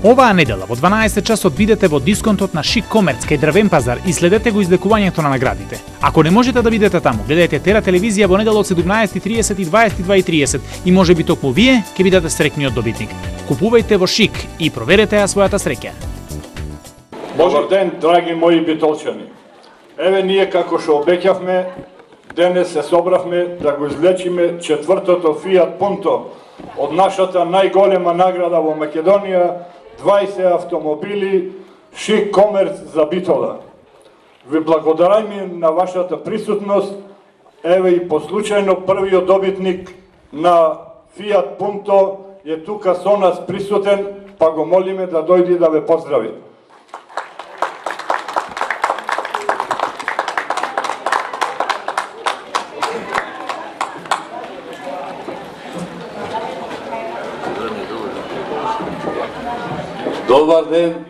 Оваа недела во 12 часот бидете во дисконтот на Шик Комерц кај Дрвен пазар и следете го излекувањето на наградите. Ако не можете да бидете таму, гледајте Тера телевизија во недела од 17:30 и 22:30 и можеби токму вие ќе бидете среќниот добитник. Купувајте во Шик и проверете ја својата среќа. Добар ден, драги мои битолчани. Еве ние како што обеќавме, денес се собравме да го извлечиме четвртото Fiat Punto од нашата најголема награда во Македонија, 20 автомобили Шик Комерц за Битола. Ви благодараме на вашата присутност. Еве и по случајно првиот добитник на Fiat Punto е тука со нас присутен, па го молиме да дојде да ве поздрави. Добар ден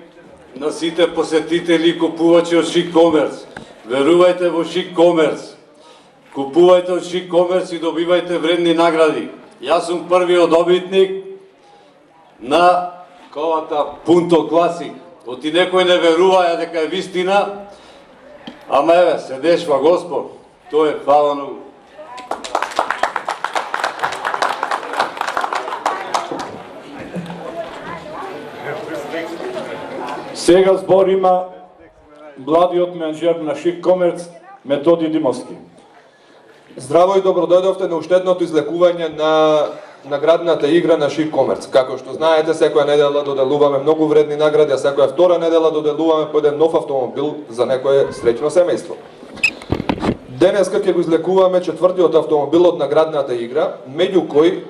на сите посетители и купувачи од Шик Комерц. Верувајте во Шик Комерц. Купувајте од Шик Комерц и добивајте вредни награди. Јас сум првиот добитник на ковата Punto Classic. Оти некој не веруваја дека е вистина, ама еве, се дешва Господ. Тоа е, фала многу. Сега збор има младиот менеджер на Шик Комерц, Методи Димовски. Здраво и добро дојдовте на уштедното излекување на наградната игра на Шик Комерц. Како што знаете, секоја недела доделуваме многу вредни награди, а секоја втора недела доделуваме по еден нов автомобил за некое среќно семејство. Денеска ќе го излекуваме четвртиот автомобил од наградната игра, меѓу кои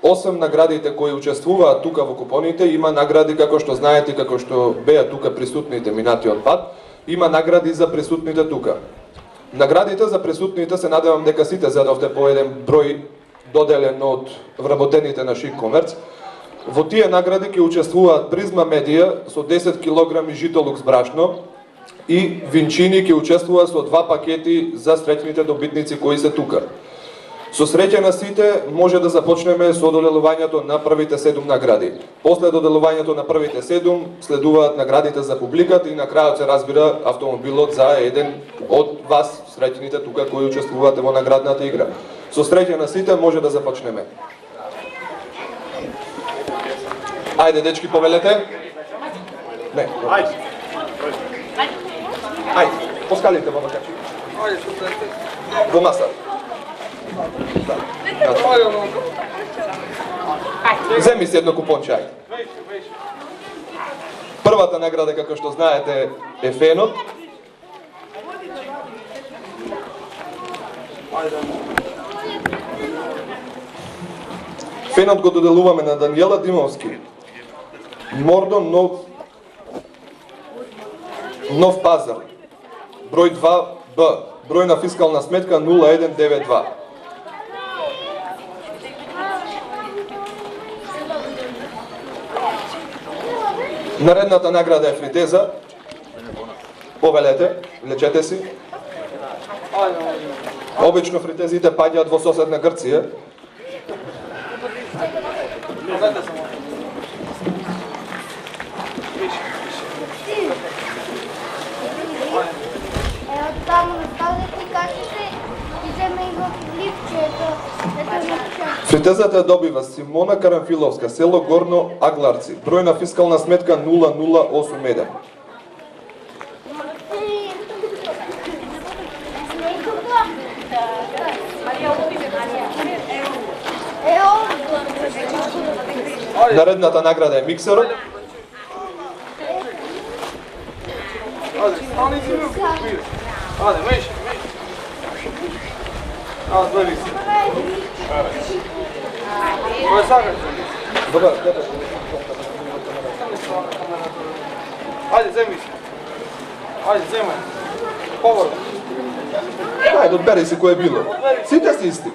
8 наградите кои учествуваат тука во купоните, има награди како што знаете, како што беа тука присутните минатиот пат, има награди за присутните тука. Наградите за присутните се надевам дека сите зедовте по еден број доделен од вработените на Шик Комерц. Во тие награди ќе учествуваат Призма Медија со 10 кг житолук брашно и Винчини ќе учествува со 2 пакети за среќните добитници кои се тука. Со среќа на сите може да започнеме со доделувањето на првите 7 награди. После доделувањето на првите 7 следуваат наградите за публиката и на крајот се разбира автомобилот за еден од вас, среќните тука кои учествувате во наградната игра. Со среќа на сите може да започнеме. Ајде, дечки, повелете. Не. Ајде. Ајде, поскалите во макачи. Во маса. Земи си едно купонче, ајде. Првата награда, како што знаете, е фенот. Фенот го доделуваме на Даниела Димовски. Мордон Нов Пазар. Број 2Б. Број на фискална сметка 0192. Наредната награда е фритеза. Повелете, лечете си. Обично фритезите паѓаат во соседна Грција. Фритезата добива Симона Карамфиловска, село Горно Агларци, број на фискална сметка 0081. Наредната награда е миксерот. Добар, ајде, земи си. Ајде, земај. Поврно. Ајде, одбери си кој е било. Сите си исти.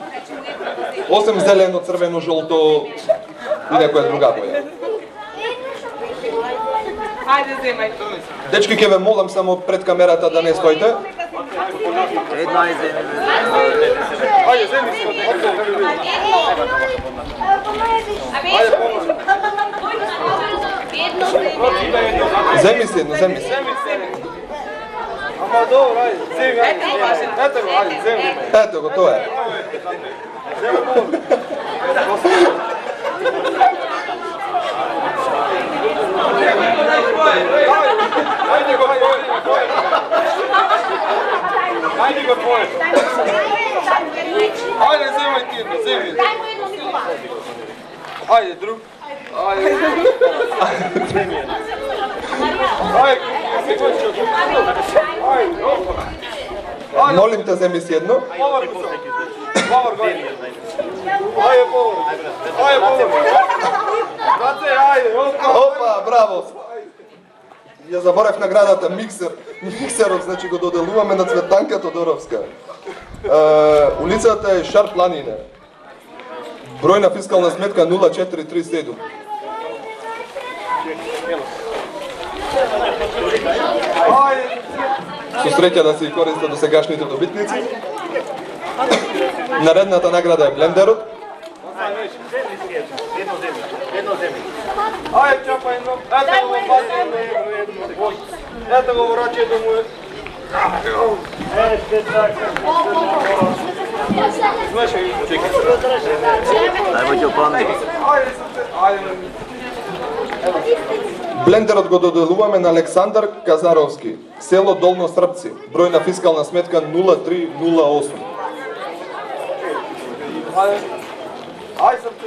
Осем зелено, црвено, жолто и некоја друга боја. Ајде, земај. Дечки, ќе ве молам само пред камерата да не стоите. Едно е земе. Ајде, земи си. Ајде, помој. Zemi se jedno, zemi se. Ама добро, ајде, земи, ајде. Ето го, ајде, земи. Ето го, тоа е. Ајде го, ајде го твој. Ајде, земај ти едно, земи. Ајде, друг. Ајде. Молим те, земи се едно. Повар го. Повар го. Ајде, повар. Ајде, повар. Бате, ајде. Опа, браво! Ја заборев наградата миксер. Миксерот, значи го доделуваме на Цветанка Тодоровска. Улицата е Шар Планина. Број на фискална сметка 0437. Со среќа да се користат досегашните добитници. Наредната награда е блендерот. Ајде, чапа едно. Ето го, бате едно. Ето го, врачи едно му е. Слушај, чекай. Најмоќе опанди. Ајде. Блендерот го доделуваме на Александар Казаровски, село Долно Српци, број на фискална сметка 0308. Ајде сам те.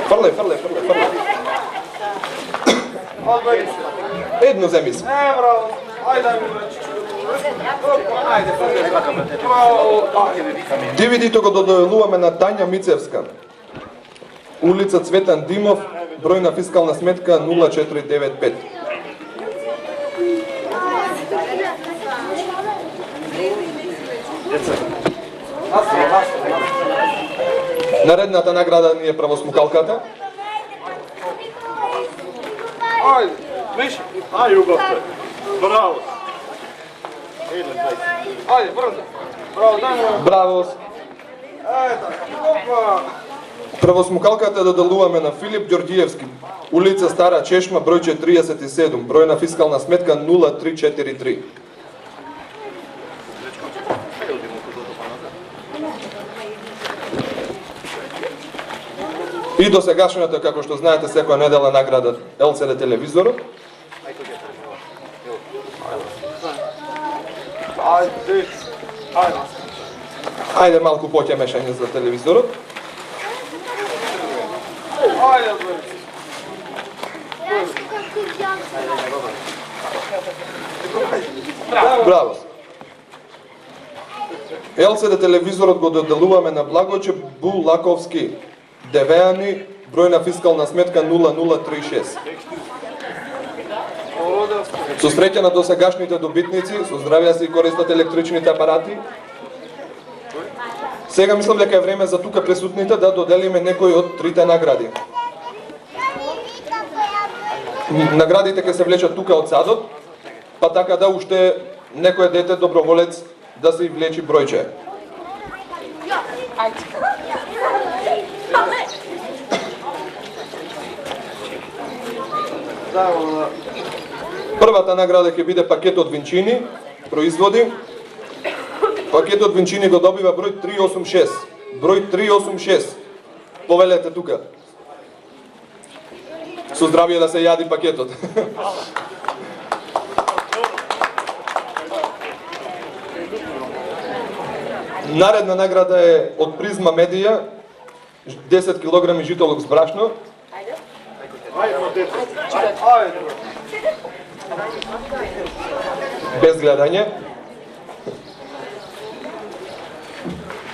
Фрле. Одбери. Едно земи се. Браво. Ајде ми врачи. Ајде, DVD-то го доделуваме на Тања Мицевска, улица Цветан Димов, број на фискална сметка 0495. Наредната награда ни е правосмукалката. Ајде, виж. Ај, убавте. Браво. Ајде, брзо. Браво, дај му. Браво! Ето, опа. Правосмукалката доделуваме на Филип Ѓорѓиевски, улица Стара Чешма, број 47, број на фискална сметка 0343. И досегашната, како што знаете, секоја недела награда LCD телевизорот. Ајде. Ајде. Ајде малку поќе мешање за телевизорот. Ајде, бре. Браво! LCD телевизорот го доделуваме на Благоче Булаковски, Девеани, број на фискална сметка 0036. Со среќа на досегашните добитници, со здравје се и користат електричните апарати. Сега мислам дека е време за тука присутните да доделиме некои од трите награди. Наградите ќе се влечат тука од садот, па така да уште некој дете доброволец да се влечи бројче. Првата награда ќе биде пакет од винчини, производи. Пакетот винчини го добива број 386. Број 386. Повелете тука. Со здравје да се јади пакетот. Наредна награда е од Призма Медија, 10 кг житолок с брашно. Без гледање.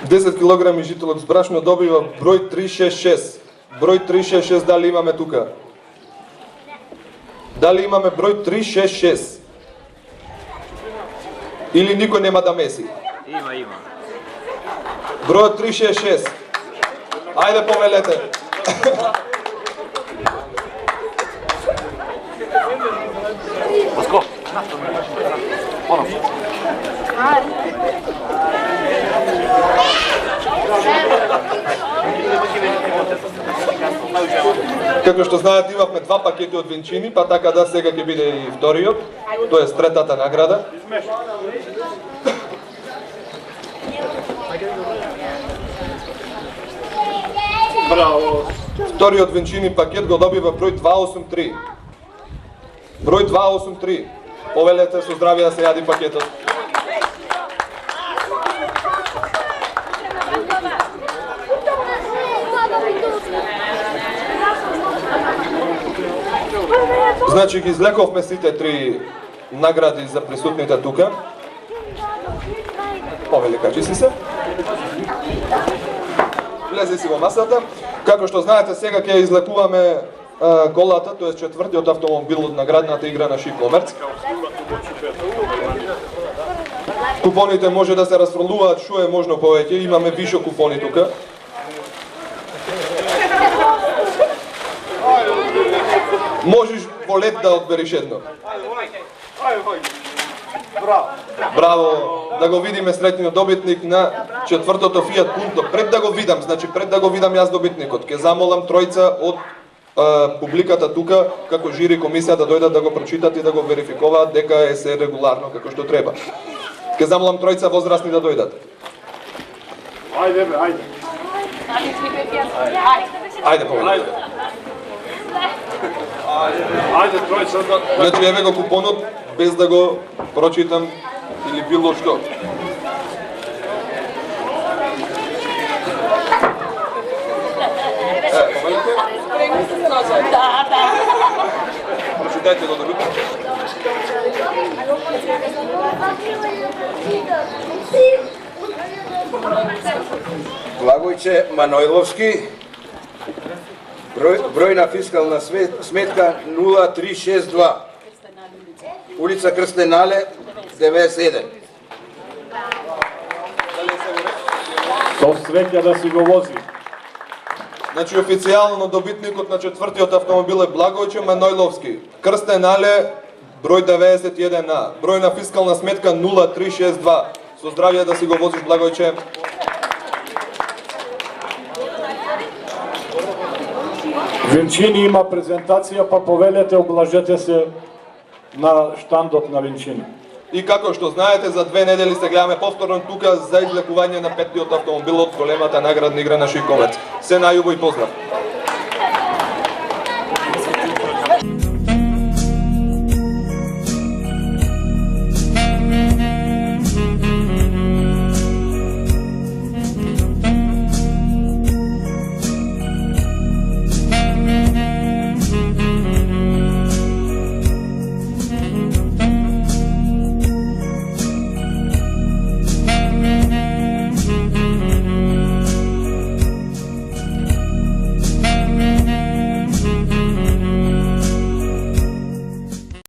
10 кг житолок с брашно добива број 366. Број 366 дали имаме тука? Дали имаме број 366? Или никој нема да меси? Има. Бројот 366. Ајде повелете. Паско. Оно. Како што знаете, имавме два пакети од венчини, па така да сега ќе биде и вториот, тоест третата награда. Браво! Вториот венчини пакет го добива број 283. Број 283. Повелете со здравје да се јади пакетот. Значи ги излековме сите три награди за присутните тука. Повеле, качи си се. Влезе си во масата. Како што знаете, сега ќе излекуваме колата, тоа е четвртиот автомобил од наградната игра на Шик Комерц. Купоните може да се расфрлуваат што е можно повеќе, имаме више купони тука. Можеш во лед да одбериш едно. Браво! Да го видиме среќниот добитник на четвртото Fiat Punto. Пред да го видам, пред да го видам јас добитникот, ќе замолам тројца од публиката тука, како жири комисија, да дојдат да го прочитат и да го верификуваат дека е се регуларно како што треба. Ќе замолам тројца возрастни да дојдат. Ајде бе, ајде. Ајде, повеќе. Ајде, тројца да... Значи, еве го купонот, без да го прочитам или било што. Прочитајте го добро. Благојче Манојловски, број на фискална сметка 0362, улица Крстен Але, 91. Со среќа да си го вози. Значи, официјално добитникот на четвртиот автомобил е Благојче Манојловски. Крстен Але, број 91А. Број на фискална сметка 0362. Со здравје да си го возиш, Благојче. Венчини има презентација, па повелете, облажете се на штандот на Венчини. И како што знаете, за 2 недели се гледаме повторно тука за излекување на петтиот автомобил од големата наградна игра на Шик Комерц. Се најубаво и поздрав!